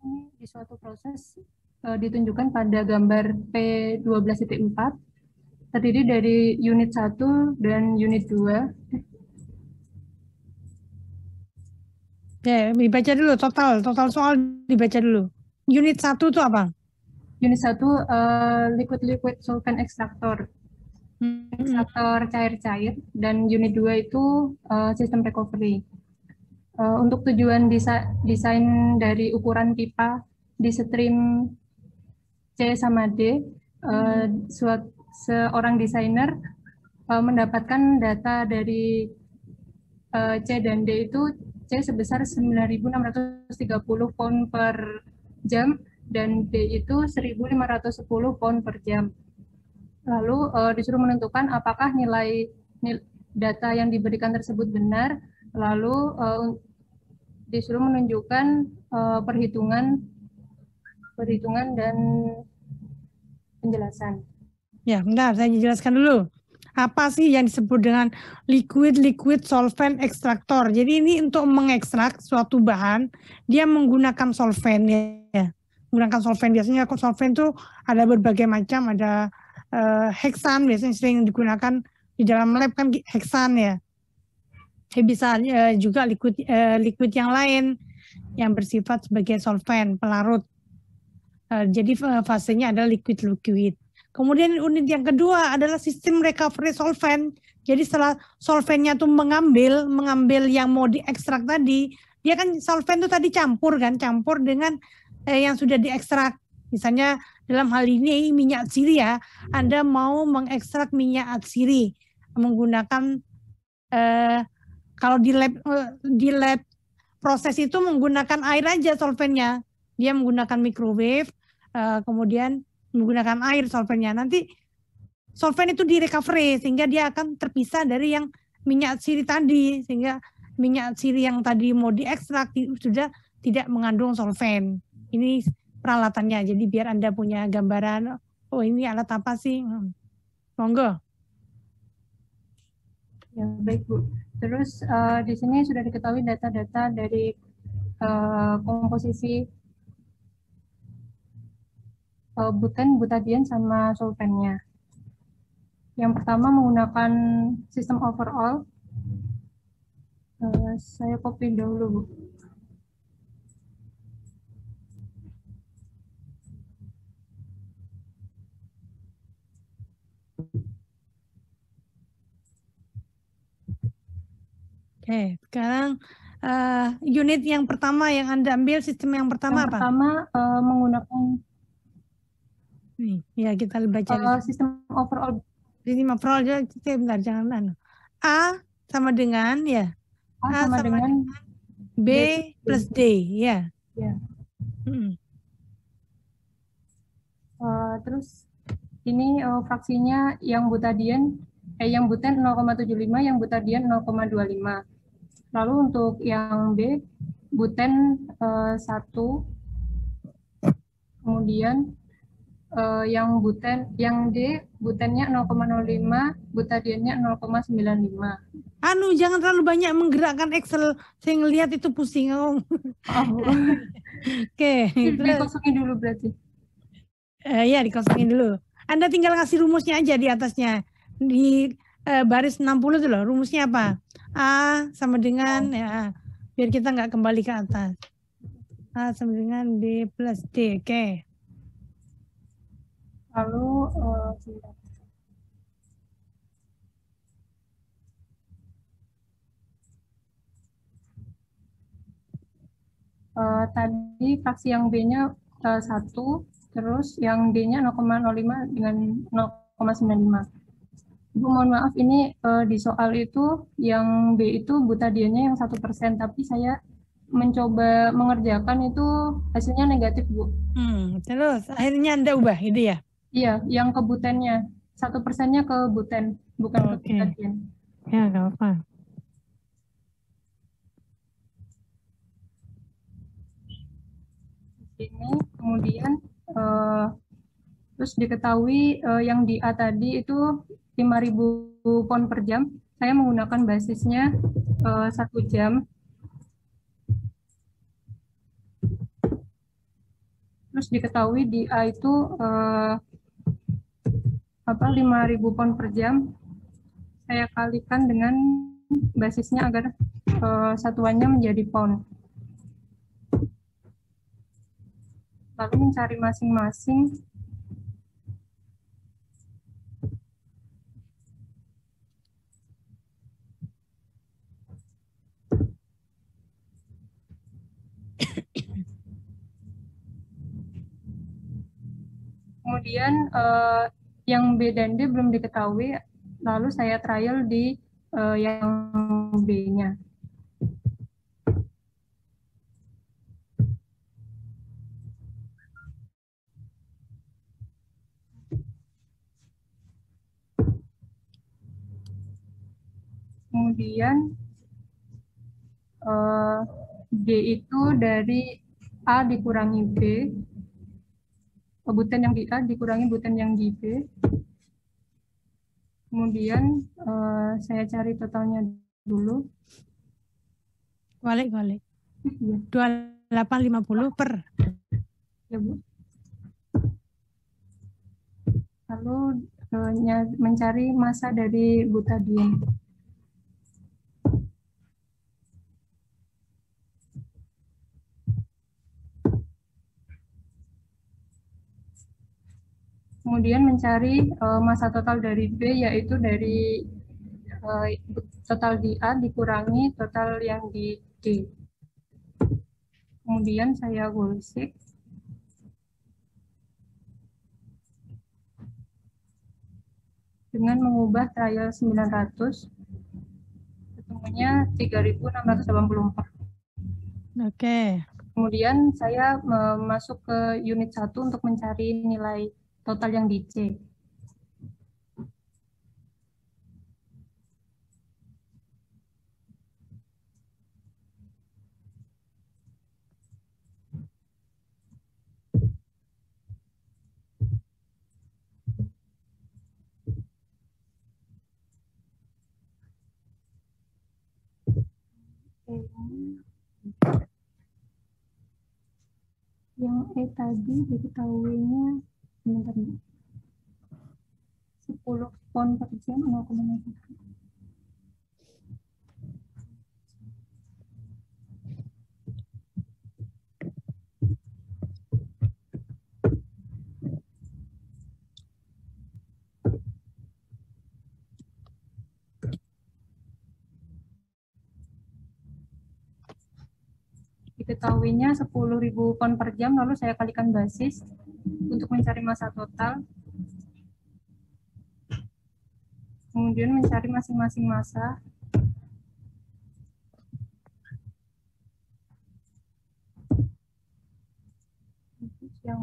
ini di suatu proses ditunjukkan pada gambar P12.4 terdiri dari unit 1 dan unit 2. Ya, dibaca dulu total soal dibaca dulu. Unit 1 itu apa? Unit 1 liquid solvent extractor, ekstraktor cair-cair, dan unit 2 itu sistem recovery. Untuk tujuan desain dari ukuran pipa di stream C sama D, seorang desainer mendapatkan data dari C dan D itu C sebesar 9.630 pound per jam dan D itu 1.510 pound per jam. Lalu disuruh menentukan apakah nilai data yang diberikan tersebut benar, lalu disuruh menunjukkan perhitungan dan penjelasan. Ya, bentar, saya jelaskan dulu. Apa sih yang disebut dengan liquid solvent extractor? Jadi ini untuk mengekstrak suatu bahan, dia menggunakan solvent ya. Menggunakan solvent, biasanya solvent itu ada berbagai macam, ada heksan biasanya sering digunakan di dalam lab kan heksan ya. Bisa juga liquid yang lain yang bersifat sebagai solvent, pelarut. Jadi fasenya adalah liquid. Kemudian unit yang kedua adalah sistem recovery solvent. Jadi setelah solventnya tuh mengambil yang mau diekstrak tadi, dia kan solvent itu tadi campur dengan yang sudah diekstrak. Misalnya dalam hal ini minyak atsiri ya, Anda mau mengekstrak minyak atsiri menggunakan kalau di lab proses itu menggunakan air aja solventnya. Dia menggunakan microwave, kemudian menggunakan air solventnya. Nanti solvent itu di recovery sehingga dia akan terpisah dari yang minyak atsiri tadi, sehingga minyak atsiri yang tadi mau diekstrak sudah tidak mengandung solvent. Ini peralatannya. Jadi biar Anda punya gambaran, oh ini alat apa sih? Monggo. Ya, baik Bu. Terus di sini sudah diketahui data-data dari komposisi buten, butadiene, sama solventnya. Yang pertama menggunakan sistem overall. Saya copy dahulu, Bu. Oke, sekarang unit yang pertama yang Anda ambil, sistem yang pertama apa? Pertama menggunakan ya kita baca sistem overall. Sistem overall, bentar, jangan A sama dengan ya. A sama dengan B plus D ya. Ya. Terus ini fraksinya yang butadiene yang buten 0,75, yang butadiene 0,25. Lalu untuk yang B, buten 1, kemudian yang D, butennya 0,05, butadiennya 0,95. Jangan terlalu banyak menggerakkan Excel, saya ngelihat itu pusing. Oke. Dikosongin dulu berarti. Ya, dikosongin dulu. Anda tinggal ngasih rumusnya aja di atasnya. Di baris 60 itu loh, rumusnya apa? A sama dengan, ya, biar kita nggak kembali ke atas. A sama dengan B plus D, oke. Lalu, tadi fraksi yang B-nya 1, terus yang D-nya 0,05 dengan 0,95. Ibu mohon maaf, ini di soal itu yang B itu butadiennya yang 1%, tapi saya mencoba mengerjakan itu hasilnya negatif, Bu. Terus akhirnya Anda ubah gitu ya? Iya, yang ke butennya. 1%-nya ke buten, bukan ke butadien. Ya, nggak apa. Ini kemudian terus diketahui yang di A tadi itu 5.000 pound per jam. Saya menggunakan basisnya 1 jam. terus diketahui di A itu 5.000 pound per jam, saya kalikan dengan basisnya agar satuannya menjadi pound. Lalu mencari masing-masing kemudian yang B dan D belum diketahui, lalu saya trial di yang B-nya. Kemudian D itu dari A dikurangi B, buten yang di A dikurangi buten yang di B. Kemudian saya cari totalnya dulu. Balik. 2850 per. Ya, Bu. Lalu mencari massa dari butadiene. Kemudian mencari massa total dari B, yaitu dari total di A dikurangi total yang di D. Kemudian saya gulsik. Dengan mengubah trial 900, ketemunya 3.684. Oke. Kemudian saya masuk ke unit 1 untuk mencari nilai total yang di C. Yang E tadi diketahuinya 10 pound per jam 0,01. Diketahuinya 10.000 pound per jam, lalu saya kalikan basis untuk mencari massa total. Kemudian mencari masing-masing massa. Yang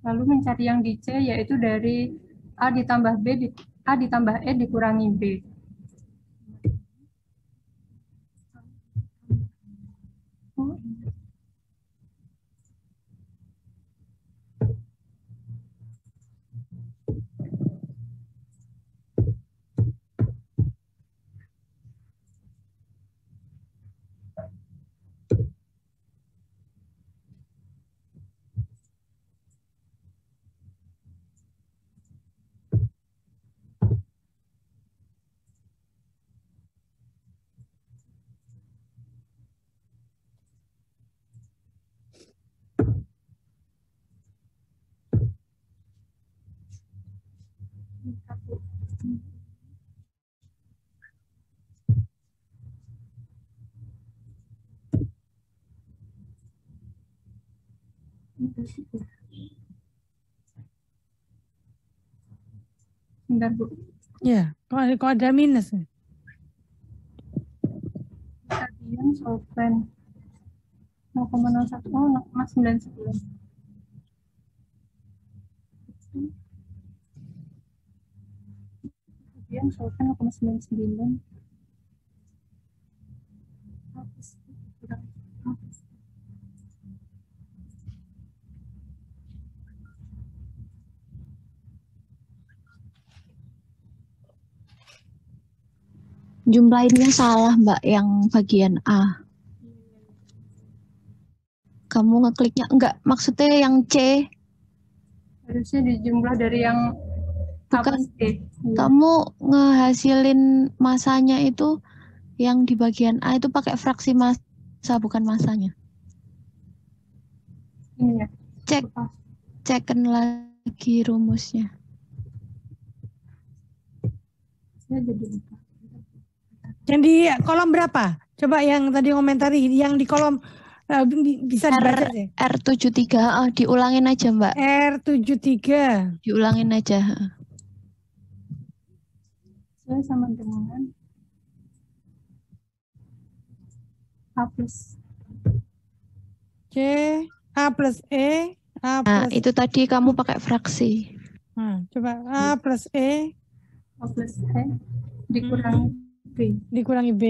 lalu mencari yang di C, yaitu dari A ditambah B, A ditambah E dikurangi B. Bentar, Bu. Ya, kok ada minus. Stadion solvent 0,01, 0,99. Kemudian solvent 0,99. Jumlahinnya salah, Mbak, yang bagian A. Kamu ngekliknya enggak, maksudnya yang C. Harusnya dijumlah dari yang A Bukan. plus B. Iya. Kamu ngehasilin masanya itu yang di bagian A itu pakai fraksi massa, bukan masanya. Ini ya. Cekkan lagi rumusnya. Saya jadi lupa. Yang di kolom berapa? Coba yang tadi komentari, yang di kolom bisa dibaca deh. R73, diulangin aja, Mbak. R73. Diulangin aja. Saya sama dengan A plus C, A plus E, A Nah, plus itu tadi kamu pakai fraksi. coba A plus E A plus E dikurangi B. dikurangi B.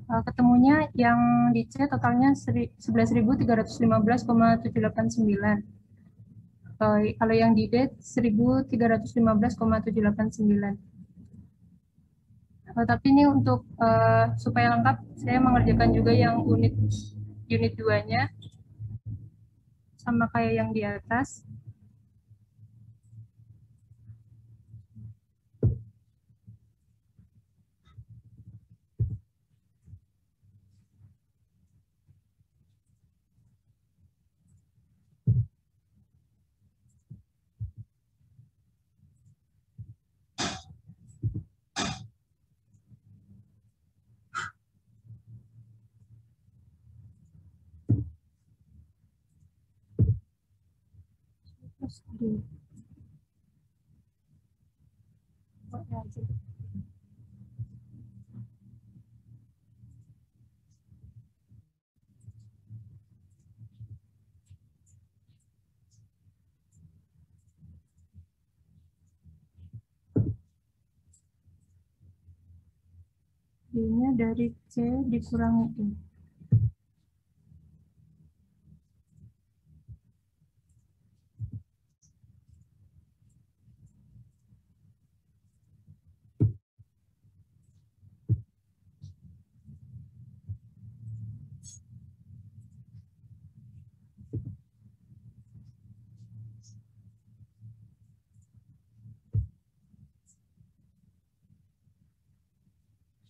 Ketemunya yang di C totalnya 11.315,789. Kalau yang di D 1.315,789. Tapi ini untuk supaya lengkap, saya mengerjakan juga yang unit 2-nya sama kayak yang di atas. D-nya dari C dikurangi E.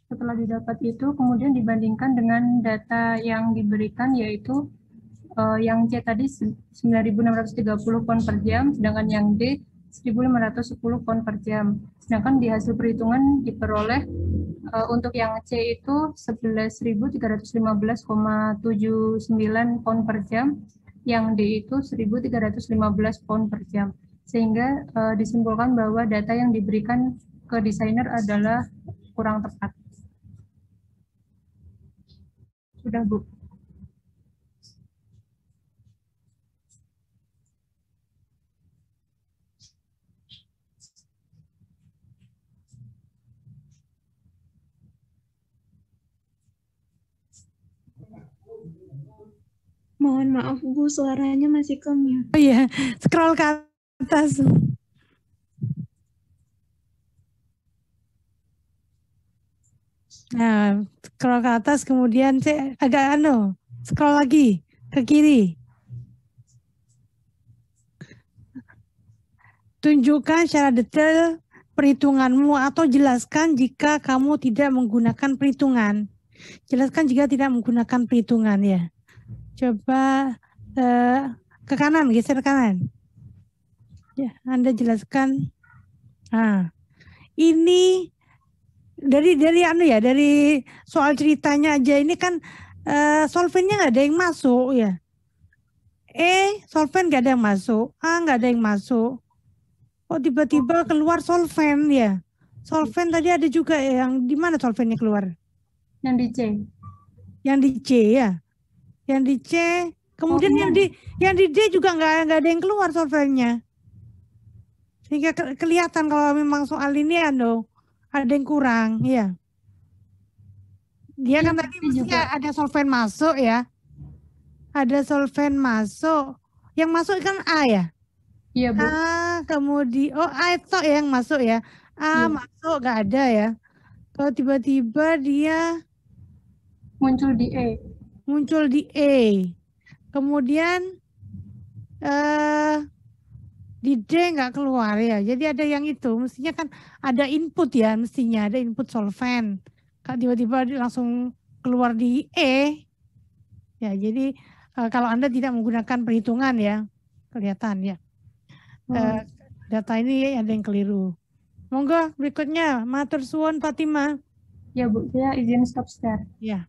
Setelah didapat itu, kemudian dibandingkan dengan data yang diberikan, yaitu yang C tadi 9.630 pound per jam, sedangkan yang D 1.510 pound per jam. Sedangkan di hasil perhitungan diperoleh untuk yang C itu 11.315,79 pound per jam, yang D itu 1.315 pound per jam. Sehingga disimpulkan bahwa data yang diberikan ke desainer adalah kurang tepat. Sudah, Bu. Mohon maaf Bu, suaranya masih ke mute. Oh iya, scroll ke atas. Nah, scroll ke atas, kemudian saya agak scroll lagi ke kiri. Tunjukkan secara detail perhitunganmu atau jelaskan jika kamu tidak menggunakan perhitungan. Jelaskan jika tidak menggunakan perhitungan ya. Coba ke kanan, geser kanan. Ya, Anda jelaskan. Nah, ini dari dari soal ceritanya aja ini kan solventnya nggak ada yang masuk ya. E solvent nggak ada yang masuk, A nggak ada yang masuk. Oh tiba-tiba keluar solvent ya. Solvent tadi ada juga yang di mana solventnya keluar? Yang di C. Yang di C ya. Yang di C. Kemudian yang di D juga nggak ada yang keluar solventnya. Sehingga kelihatan kalau memang soal ini ada yang kurang, ya. Dia kan tadi mestinya ada solvent masuk ya. Ada solvent masuk. Yang masuk kan A ya? Iya, Bu. A, kemudian A itu yang masuk ya. A masuk nggak ada ya. Kalau tiba-tiba dia Muncul di E. muncul di E. Kemudian di D nggak keluar ya. Jadi ada yang itu. Mestinya kan ada input ya. Mestinya ada input solvent. Kalau tiba-tiba langsung keluar di E. Ya, jadi kalau Anda tidak menggunakan perhitungan ya. Kelihatan ya. Data ini ada yang keliru. Monggo berikutnya. Matur suwun Fatima. Ya, Bu. Saya izin stop share. Ya.